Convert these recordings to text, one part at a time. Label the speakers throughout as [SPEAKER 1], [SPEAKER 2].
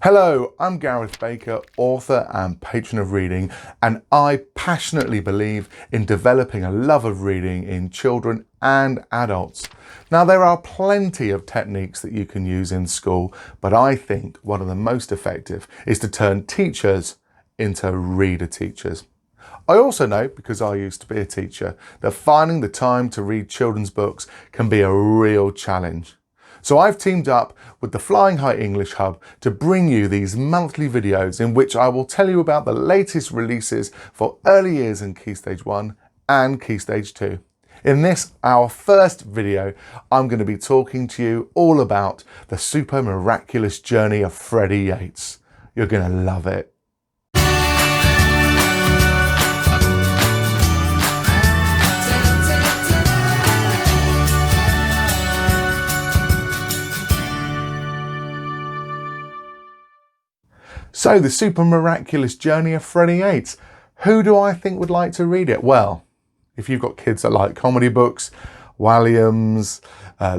[SPEAKER 1] Hello, I'm Gareth Baker, author and patron of reading, and I passionately believe in developing a love of reading in children and adults. Now, there are plenty of techniques that you can use in school, but I think one of the most effective is to turn teachers into reader teachers. I also know, because I used to be a teacher, that finding the time to read children's books can be a real challenge. So I've teamed up with the Flying High English Hub to bring you these monthly videos in which I will tell you about the latest releases for early years in Key Stage 1 and Key Stage 2. In this, our first video, I'm going to be talking to you all about the super miraculous journey of Freddie Yates. You're going to love it. So, the super miraculous journey of Freddie Yates. Who do I think would like to read it? Well, if you've got kids that like comedy books, Walliams,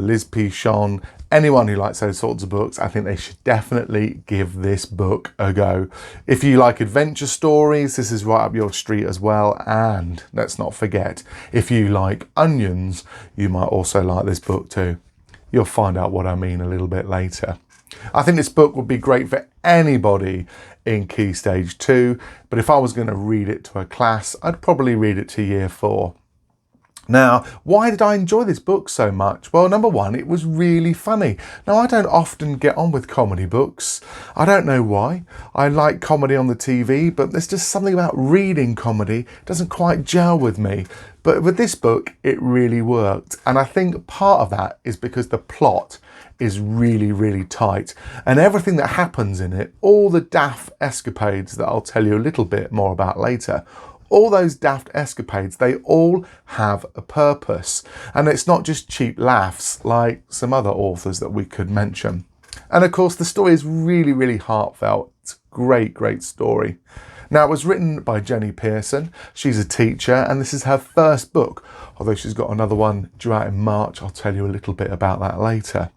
[SPEAKER 1] Liz Pichon, anyone who likes those sorts of books, I think they should definitely give this book a go. If you like adventure stories, this is right up your street as well. And let's not forget, if you like onions, you might also like this book too. You'll find out what I mean a little bit later. I think this book would be great for anybody in Key Stage 2, but if I was going to read it to a class, I'd probably read it to Year 4. Now, why did I enjoy this book so much? Well, number one, it was really funny. Now, I don't often get on with comedy books. I don't know why. I like comedy on the TV, but there's just something about reading comedy doesn't quite gel with me. But with this book, it really worked. And I think part of that is because the plot is really, really tight. And everything that happens in it, all the daft escapades that I'll tell you a little bit more about later, all those daft escapades, they all have a purpose. And it's not just cheap laughs like some other authors that we could mention. And of course, the story is really, really heartfelt. It's a great, great story. Now, it was written by Jenny Pearson. She's a teacher, and this is her first book, although she's got another one due out in March. I'll tell you a little bit about that later.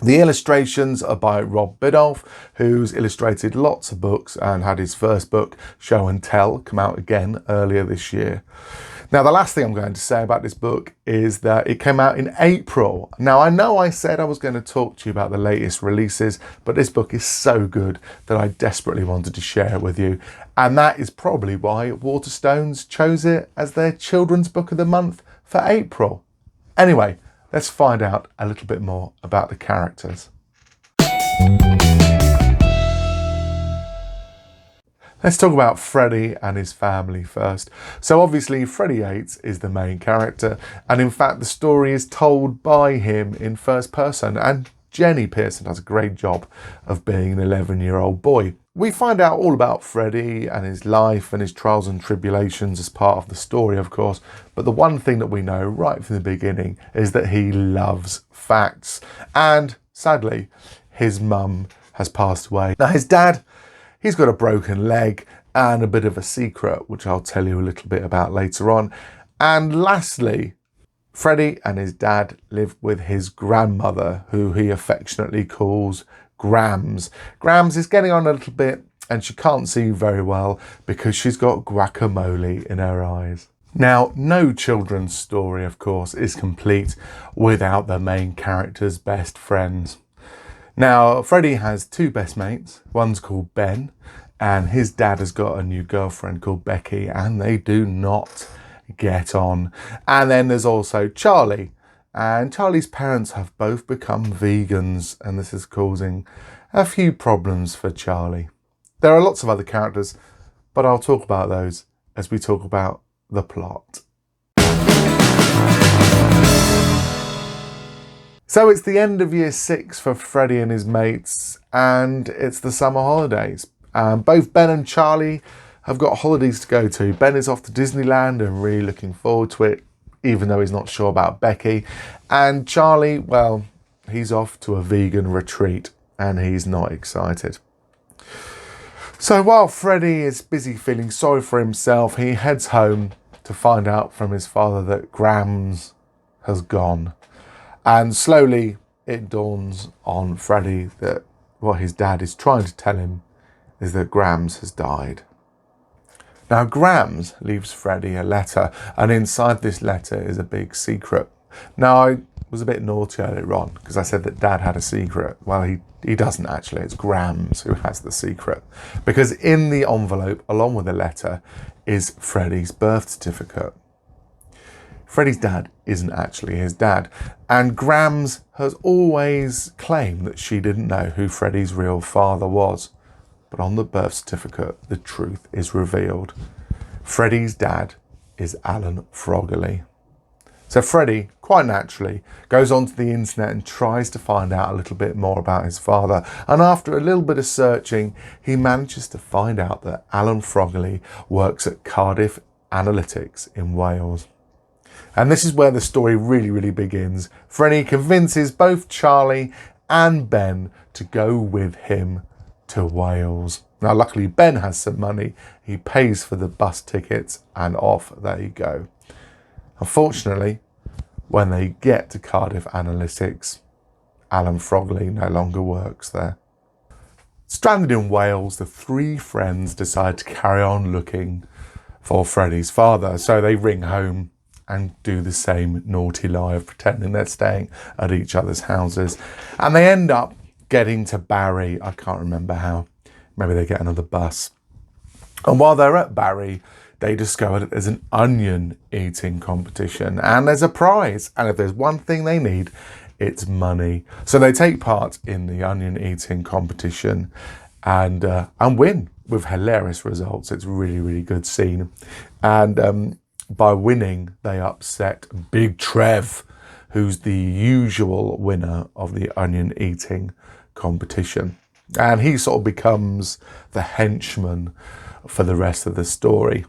[SPEAKER 1] The illustrations are by Rob Biddulph, who's illustrated lots of books and had his first book, Show and Tell, come out again earlier this year. Now, the last thing I'm going to say about this book is that it came out in April. Now, I know I said I was going to talk to you about the latest releases, but this book is so good that I desperately wanted to share it with you. And that is probably why Waterstones chose it as their children's book of the month for April. Anyway, let's find out a little bit more about the characters. Let's talk about Freddie and his family first. So obviously Freddie Yates is the main character, and in fact the story is told by him in first person, and Jenny Pearson does a great job of being an 11-year-old boy. We find out all about Freddie and his life and his trials and tribulations as part of the story, of course, but the one thing that we know right from the beginning is that he loves facts, and sadly his mum has passed away. Now, his dad, he's got a broken leg and a bit of a secret, which I'll tell you a little bit about later on. And lastly, Freddie and his dad live with his grandmother, who he affectionately calls Grams. Grams is getting on a little bit, and she can't see very well because she's got guacamole in her eyes. Now, no children's story, of course, is complete without the main character's best friends. Now, Freddie has two best mates. One's called Ben, and his dad has got a new girlfriend called Becky, and they do not get on. And then there's also Charlie, and Charlie's parents have both become vegans, and this is causing a few problems for Charlie. There are lots of other characters, but I'll talk about those as we talk about the plot. So it's the end of Year 6 for Freddie and his mates, and it's the summer holidays. Both Ben and Charlie have got holidays to go to. Ben is off to Disneyland and really looking forward to it, even though he's not sure about Becky. And Charlie, well, he's off to a vegan retreat and he's not excited. So while Freddie is busy feeling sorry for himself, he heads home to find out from his father that Grams has gone. And slowly it dawns on Freddie that, what his dad is trying to tell him is that Grams has died. Now, Grams leaves Freddie a letter, and inside this letter is a big secret. Now, I was a bit naughty earlier on because I said that Dad had a secret. Well, he doesn't actually. It's Grams who has the secret. Because in the envelope, along with the letter, is Freddie's birth certificate. Freddie's dad isn't actually his dad, and Grams has always claimed that she didn't know who Freddie's real father was. But on the birth certificate, the truth is revealed. Freddie's dad is Alan Froggerly. So Freddie, quite naturally, goes onto the internet and tries to find out a little bit more about his father. And after a little bit of searching, he manages to find out that Alan Froggerly works at Cardiff Analytics in Wales. And this is where the story really begins. Freddie convinces both Charlie and Ben to go with him to Wales. Now, luckily, Ben has some money. He pays for the bus tickets and off they go. Unfortunately, when they get to Cardiff Analytics, Alan Froggerly no longer works there. Stranded in Wales, the three friends decide to carry on looking for Freddie's father. So they ring home and do the same naughty lie of pretending they're staying at each other's houses. And they end up getting to Barry. I can't remember how. Maybe they get another bus. And while they're at Barry, they discover that there's an onion eating competition and there's a prize. And if there's one thing they need, it's money. So they take part in the onion eating competition and win with hilarious results. It's a really good scene. And by winning, they upset Big Trev, who's the usual winner of the onion eating competition. And he sort of becomes the henchman for the rest of the story.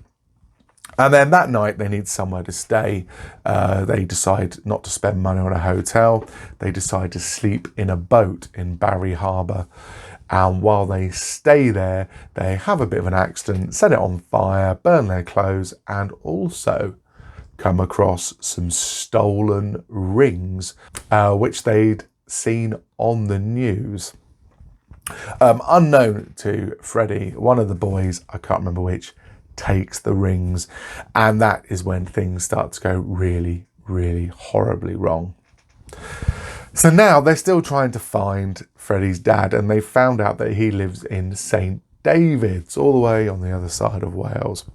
[SPEAKER 1] And then that night they need somewhere to stay. They decide not to spend money on a hotel. They decide to sleep in a boat in Barry Harbour. And while they stay there, they have a bit of an accident, set it on fire, burn their clothes, and also come across some stolen rings, which they'd seen on the news. Unknown to Freddie, one of the boys, I can't remember which, takes the rings, and that is when things start to go really horribly wrong. So now they're still trying to find Freddie's dad, and they found out that he lives in St David's, all the way on the other side of Wales.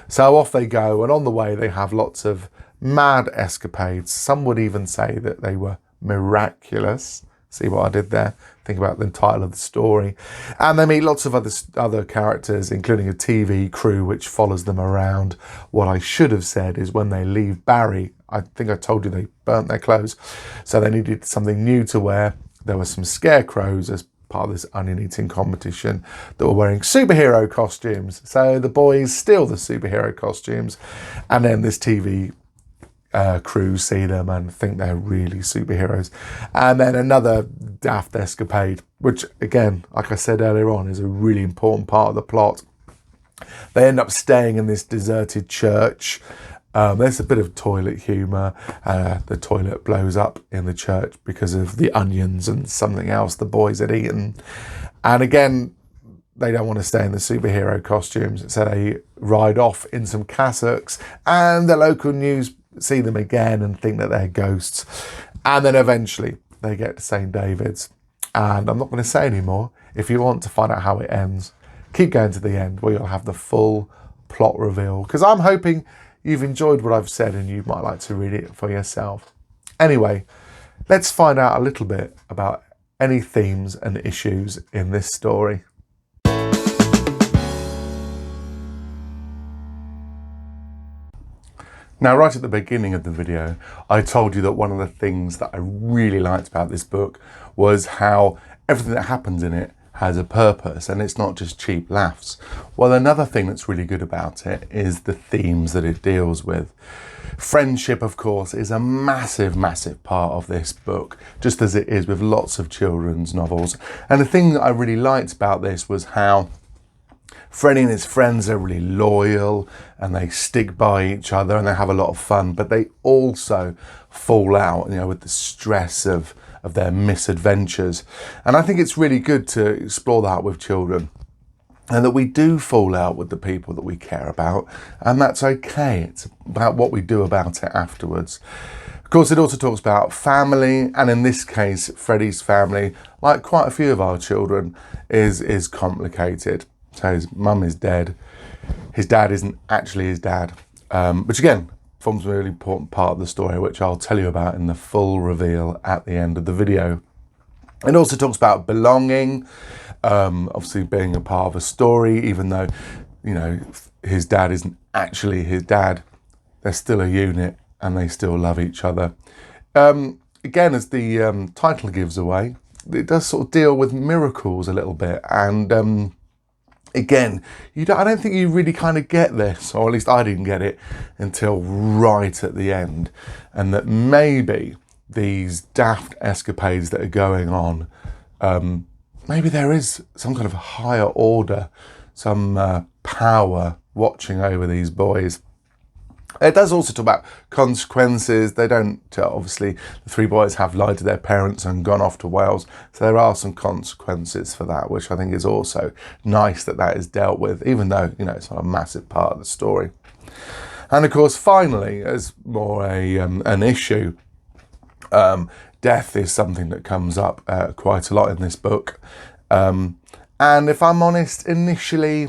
[SPEAKER 1] So off they go, and on the way they have lots of mad escapades. Some would even say that they were miraculous. See what I did there? Think about the title of the story. And they meet lots of other characters, including a TV crew which follows them around. What I should have said is when they leave Barry, I think I told you they burnt their clothes, so they needed something new to wear. There were some scarecrows as part of this onion eating competition that were wearing superhero costumes. So the boys steal the superhero costumes, and then this TV crew see them and think they're really superheroes. And then another daft escapade, which again, like I said earlier on, is a really important part of the plot. They end up staying in this deserted church. There's a bit of toilet humour. The toilet blows up in the church because of the onions and something else the boys had eaten. And again, they don't want to stay in the superhero costumes, so they ride off in some cassocks, and the local news see them again and think that they're ghosts. And then eventually they get to St David's. And I'm not going to say any more. If you want to find out how it ends, keep going to the end where you'll have the full plot reveal, because I'm hoping you've enjoyed what I've said and you might like to read it for yourself. Anyway, let's find out a little bit about any themes and issues in this story. Now, right at the beginning of the video, I told you that one of the things that I really liked about this book was how everything that happens in it has a purpose and it's not just cheap laughs. Well, another thing that's really good about it is the themes that it deals with. Friendship, of course, is a massive part of this book, just as it is with lots of children's novels. And the thing that I really liked about this was how Freddie and his friends are really loyal and they stick by each other and they have a lot of fun, but they also fall out, with the stress of of their misadventures. And I think it's really good to explore that with children, and that we do fall out with the people that we care about, and that's okay. It's about what we do about it afterwards. Of course, it also talks about family, and in this case, Freddie's family, like quite a few of our children, is complicated. So his mum is dead. His dad isn't actually his dad, which again forms a really important part of the story, which I'll tell you about in the full reveal at the end of the video. It also talks about belonging, obviously being a part of a story, even though, you know, his dad isn't actually his dad. They're still a unit and they still love each other. Again, as the title gives away, it does sort of deal with miracles a little bit. And again, I don't think you really kind of get this, or at least I didn't get it until right at the end. And that maybe these daft escapades that are going on, maybe there is some kind of higher order, some power watching over these boys. It does also talk about consequences. They don't, obviously, the three boys have lied to their parents and gone off to Wales. So there are some consequences for that, which I think is also nice that that is dealt with, even though, you know, it's not a massive part of the story. And of course, finally, as more an issue, death is something that comes up quite a lot in this book. And if I'm honest, initially,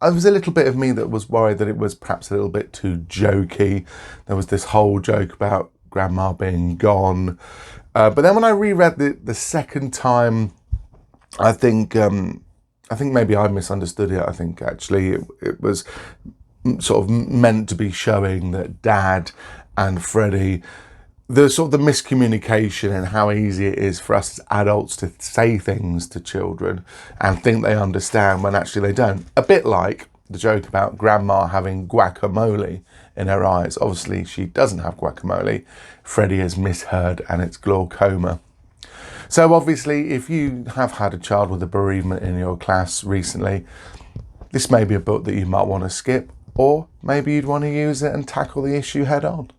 [SPEAKER 1] there was a little bit of me that was worried that it was perhaps a little bit too jokey. There was this whole joke about grandma being gone. But then when I reread the second time, I think maybe I misunderstood it. I think actually it was sort of meant to be showing that Dad and Freddie, the sort of the miscommunication and how easy it is for us as adults to say things to children and think they understand when actually they don't. A bit like the joke about grandma having guacamole in her eyes. Obviously she doesn't have guacamole. Freddie has misheard and it's glaucoma. So obviously if you have had a child with a bereavement in your class recently, this may be a book that you might want to skip, or maybe you'd want to use it and tackle the issue head on.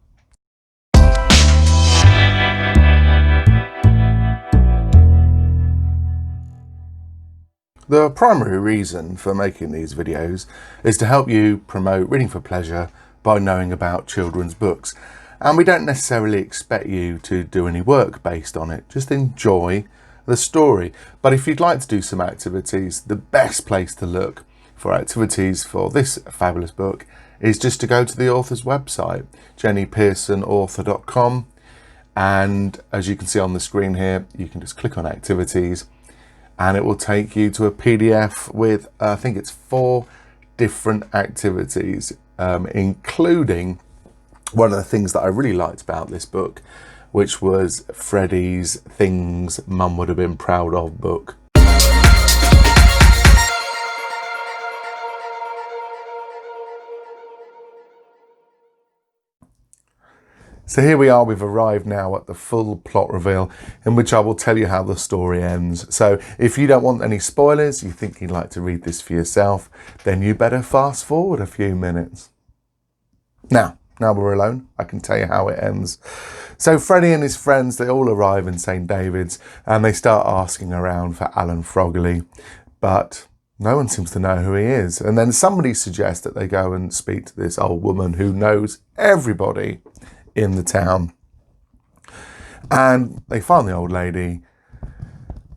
[SPEAKER 1] The primary reason for making these videos is to help you promote reading for pleasure by knowing about children's books. And we don't necessarily expect you to do any work based on it, just enjoy the story. But if you'd like to do some activities, the best place to look for activities for this fabulous book is just to go to the author's website, jennypearsonauthor.com. And as you can see on the screen here, you can just click on activities, and it will take you to a PDF with, I think it's 4 different activities, including one of the things that I really liked about this book, which was Freddie's Things Mum Would Have Been Proud Of book. So here we are, we've arrived now at the full plot reveal, in which I will tell you how the story ends. So if you don't want any spoilers, you think you'd like to read this for yourself, then you better fast forward a few minutes. Now we're alone, I can tell you how it ends. So Freddie and his friends, they all arrive in St. David's and they start asking around for Alan Froggley, but no one seems to know who he is. And then somebody suggests that they go and speak to this old woman who knows everybody in the town. And they find the old lady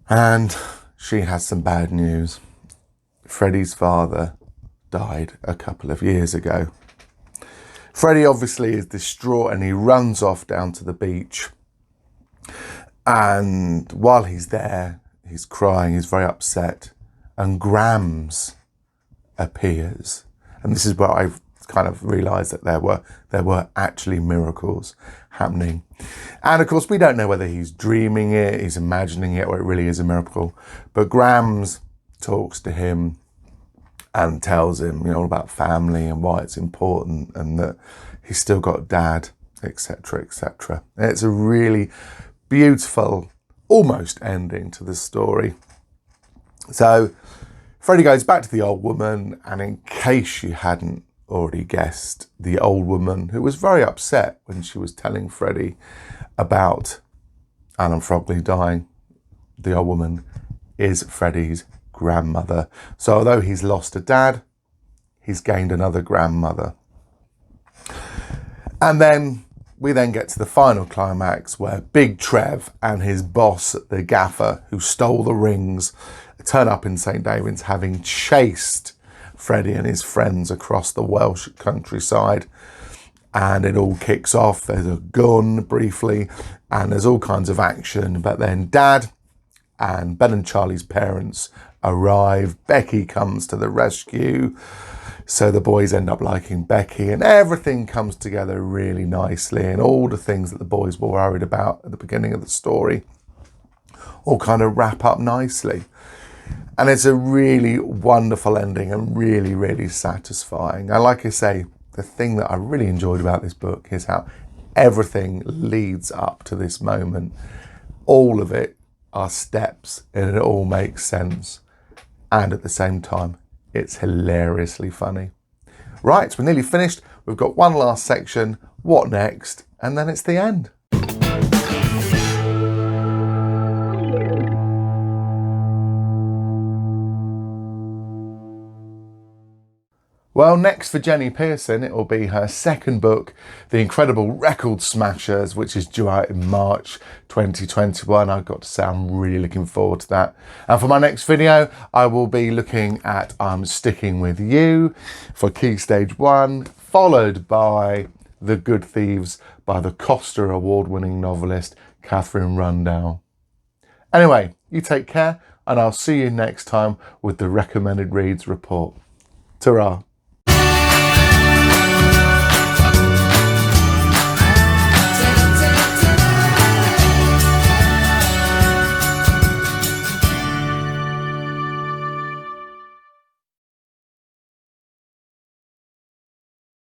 [SPEAKER 1] and she has some bad news. Freddie's father died a couple of years ago. Freddie obviously is distraught and he runs off down to the beach. And while he's there, he's crying, he's very upset. And Grams appears. And this is where I've kind of realised that there were actually miracles happening. And of course, we don't know whether he's dreaming it, he's imagining it, or it really is a miracle. But Grams talks to him and tells him, all about family and why it's important and that he's still got Dad, etc., etc. It's a really beautiful, almost ending to the story. So Freddie goes back to the old woman, and in case you hadn't already guessed, the old woman, who was very upset when she was telling Freddie about Alan Frogley dying, the old woman, is Freddie's grandmother. So although he's lost a dad, he's gained another grandmother. And then we then get to the final climax where Big Trev and his boss, the gaffer, who stole the rings, turn up in St. David's, having chased Freddie and his friends across the Welsh countryside. And it all kicks off. There's a gun briefly, and there's all kinds of action. But then Dad and Ben and Charlie's parents arrive. Becky comes to the rescue. So the boys end up liking Becky, and everything comes together really nicely. And all the things that the boys were worried about at the beginning of the story all kind of wrap up nicely. And it's a really wonderful ending and really, really satisfying. And like I say, the thing that I really enjoyed about this book is how everything leads up to this moment. All of it are steps, and it all makes sense. And at the same time, it's hilariously funny. Right, we're nearly finished. We've got one last section. What next? And then it's the end. Well, next for Jenny Pearson, it will be her second book, The Incredible Record Smashers, which is due out in March 2021. I've got to say, I'm really looking forward to that. And for my next video, I will be looking at I'm Sticking With You for Key Stage 1, followed by The Good Thieves by the Costa Award-winning novelist Catherine Rundell. Anyway, you take care, and I'll see you next time with the Recommended Reads report. Ta-ra.